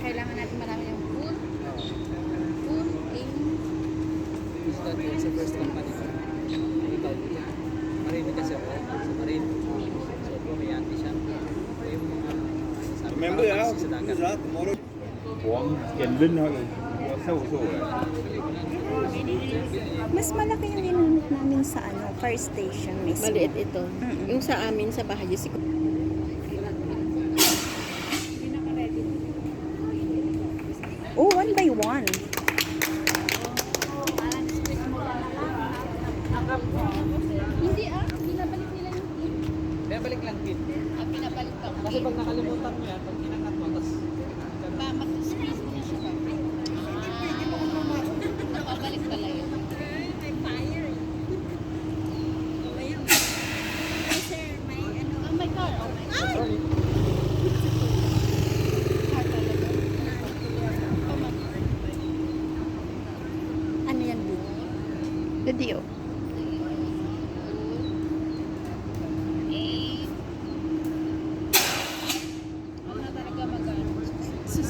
kailangan natin marami yung food. Food, in. Sa first company ko. Ikaw, marine kasi ako. Sa marine. So, pumayante siya. So, yung mga sabi Remember, ja, sa dagat. ja, tomorrow. Buwang, Genvin, so. Mas malaki yung ginamit namin sa fire station mismo. Maliit ito. Yung sa amin, sa bahay, si Oh, one by one. Hindi binabalik nila yung kit. Kaya balik lang kit. Pinabalik ka. Kasi pag nakalimutan mo yan, pag kinangat mo, tapos Mag-squeeze mo na siya ba? Nakabalik pala yun. Oh my car. Oh my God. sorry. Ano yan, Boo? Video.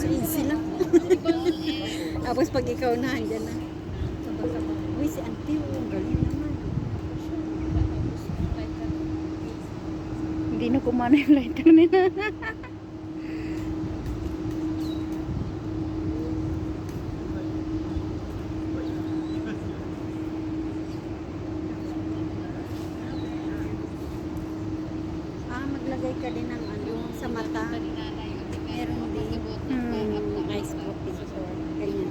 Easy lang. Tapos pag ikaw na, andyan na. Sabah-sabah. Uy, si Auntie, ang galing naman. Hindi na kumana yung lighter nila. Maglagay ka din ng sa mata. Meron din. Ice coffee. So, ganyan.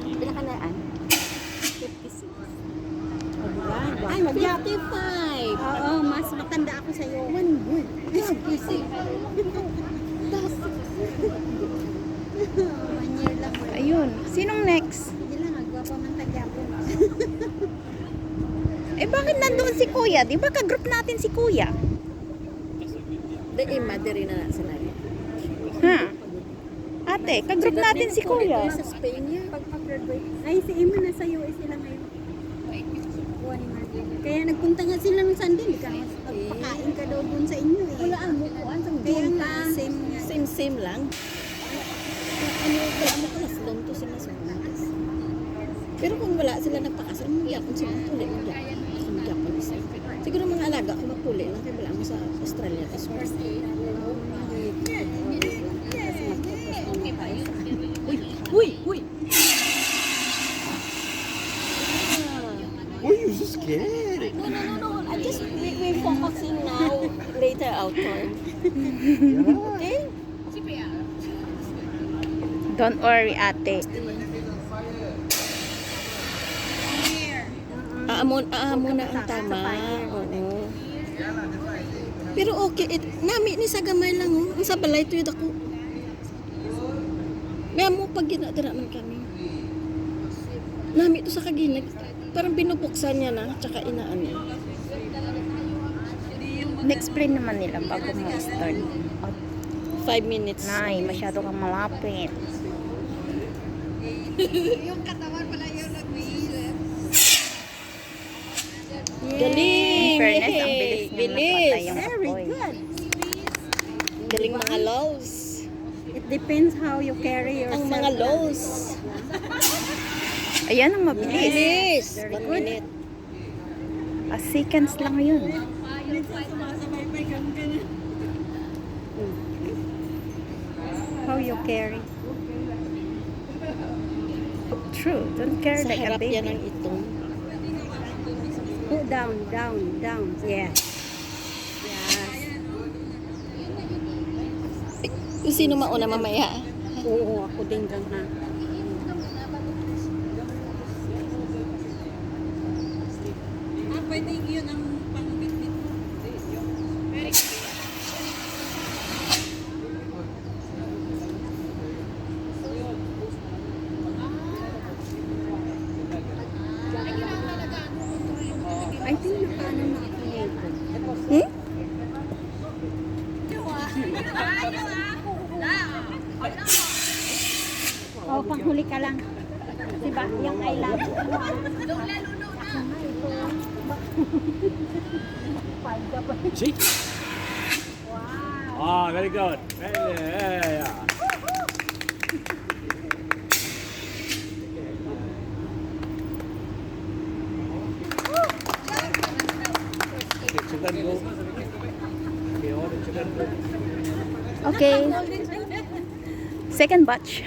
Bila ka na 56. Ay, mag-55. Oo, mas matanda ako sa'yo. One good. One year lang. Ayun. Sinong next? Hindi lang, agwapa man tagyapon. Eh, bakit nandoon si Kuya? Di ba ka-group natin si Kuya? Madiri na sila. Ha? Ate, ka-group natin si Kuya. Sa Spain yan. Pag-graduate. Ay, si Ima nasa US sila ngayon. Buwan ni Martin. Kaya nagpunta nga sila ng Sunday. Magpakain ka daw dun sa inyo eh. Wala ang bukuan. Kaya nga, Same lang. wala mo kalas doon to sila sa Pero kung wala sila nagpakasal, magyapon sila. Tuloy magyapon sila. Siguro mga alaga kung magpuli lang. Kaya wala mo sa Australia. Tapos Uy! Uy! Why are you so scared? No. I just, we focusing now. Later outdoor. Yeah. Okay? Don't worry, ate. Aamo na ang tama. Oo. Pero okay, nami ni sa gamay lang oh. Ang sa balay tuyod ako. May mo pag ginadira man kami. Nami to sa kaginag. Parang binubuksan niya na, tsaka inaan niya. Na-explain naman nila bago mo start. 5 minutes. Nay, masyado kang malapit. yung katawan pala yung nag-iisip. Galing! In fairness, ang Yay! bilis niya Bilis! napatay yung Very apoy. good. Galing mga lows. It depends how you carry yourself. Ang mga lows. Ayan ang mabilis. Bilis! Very 1 good. minute. Seconds lang yun. How you carry. True. Don't care Sa like a harap yan ng baby. itong. Go down. Yes. Kung sino mauna mamaya. Oo, ako din dyan ha. Pwede yun ang pangbitbit mo. I think nakaano na ako nito. Hmm? Oh, panghuli ka lang. Si ba, yung I love you. See? Ah, very good. Very good. Yeah. Okay, children go. Okay, all the children go. Okay. Second batch.